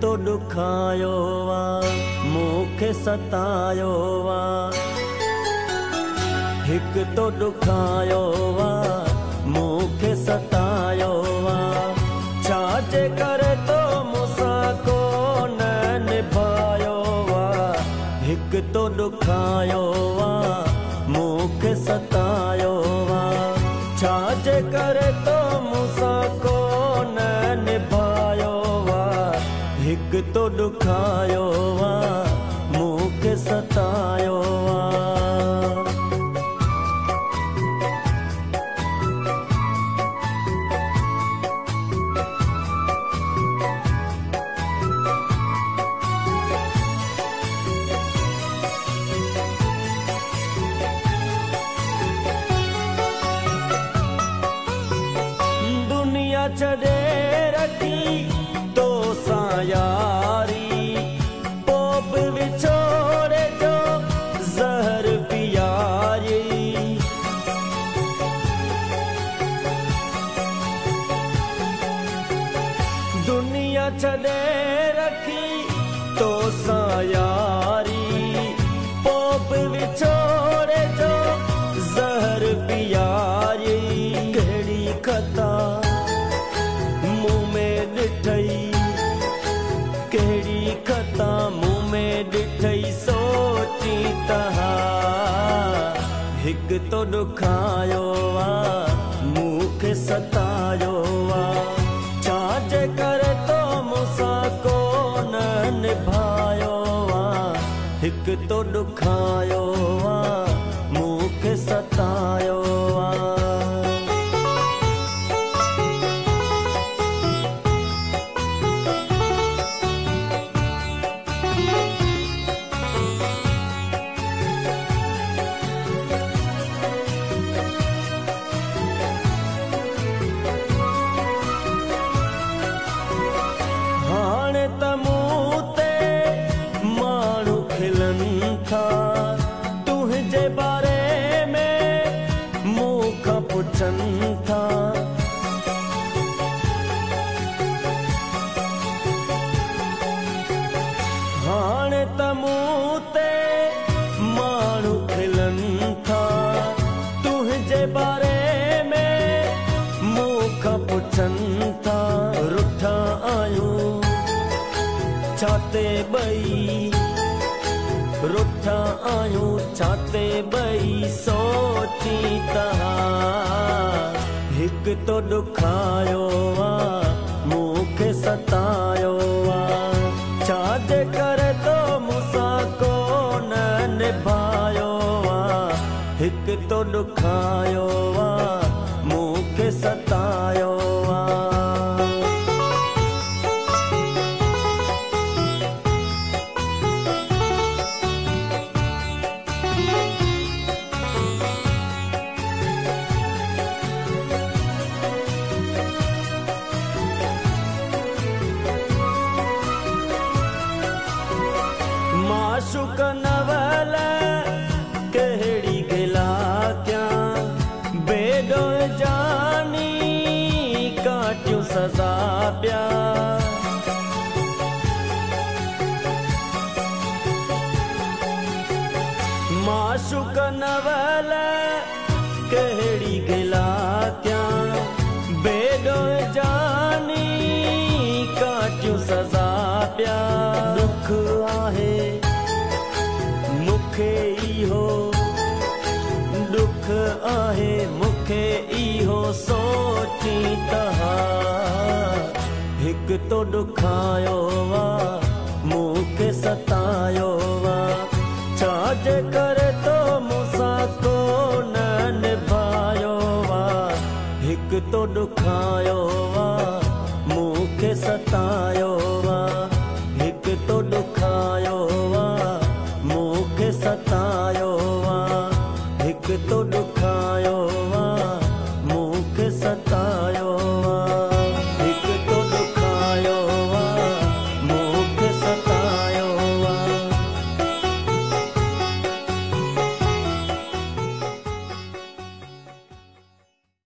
तो दुखायो वा मूंखे सतायो वा, हिक तो दुखायो वा मूंखे सतायो वा, छाजे करे तो मूंसां कोन निभायो वा, हिक तो दुखायो वा मूंखे सतायो वा, छाजे करे तो मूंसां कोन निभायो वा, हिक तो दुखायो वा मूंखे सतायो वा। दुनिया छॾे रखी तो सां यारी, पोइ बि विछोड़े जो ज़हर पियारी, दुनिया छॾे रखी तो सां यारी, पोइ बि विछोड़े जो ज़हर पियारी, कहिड़ी खता मुँह में ॾिठई, कहिड़ी खता मुँह में ॾिठई सोची तहा, हिक तो दुखायो वा मूंखे सतायो वा, छाजे करे तो मूंसां कोन निभायो वा, हिक तो दुखायो वा मूंखे सतायो वा। हाणे त मूं ते माण्हू खिलनि था, तुंहिंजे बारे में मूंखां पुछनि था, हाणे त मूं ते माण्हू खिलनि था, तुंहिंजे बारे में मूंखां पुछनि था, रुठा आयूं छाते ॿई, रुठा आयूं छाते ॿई सोची तहा, हिक तो दुखायो वा मूंखे सतायो वा, छाजे करे तो मूंसां कोन निभायो वा, हिक तो दुखायो वा मूंखे सतायो वा। माशूक नवल कहिड़ी गिला क्या, बेडो जानी काटियूं सज़ा पिया, माशूक नवल कहिड़ी गिला क्या, बेडो जानी काटियूं सज़ा पिया, दुख आहे मूंखे इहो, दुख आहे मूंखे इहो सोची तहा, हिक तो दुखायो वा मूंखे सतायो वा, छाजे करे तो मूंसां कोन निभायो वा, हिक तो दुखायो वा मूंखे सतायो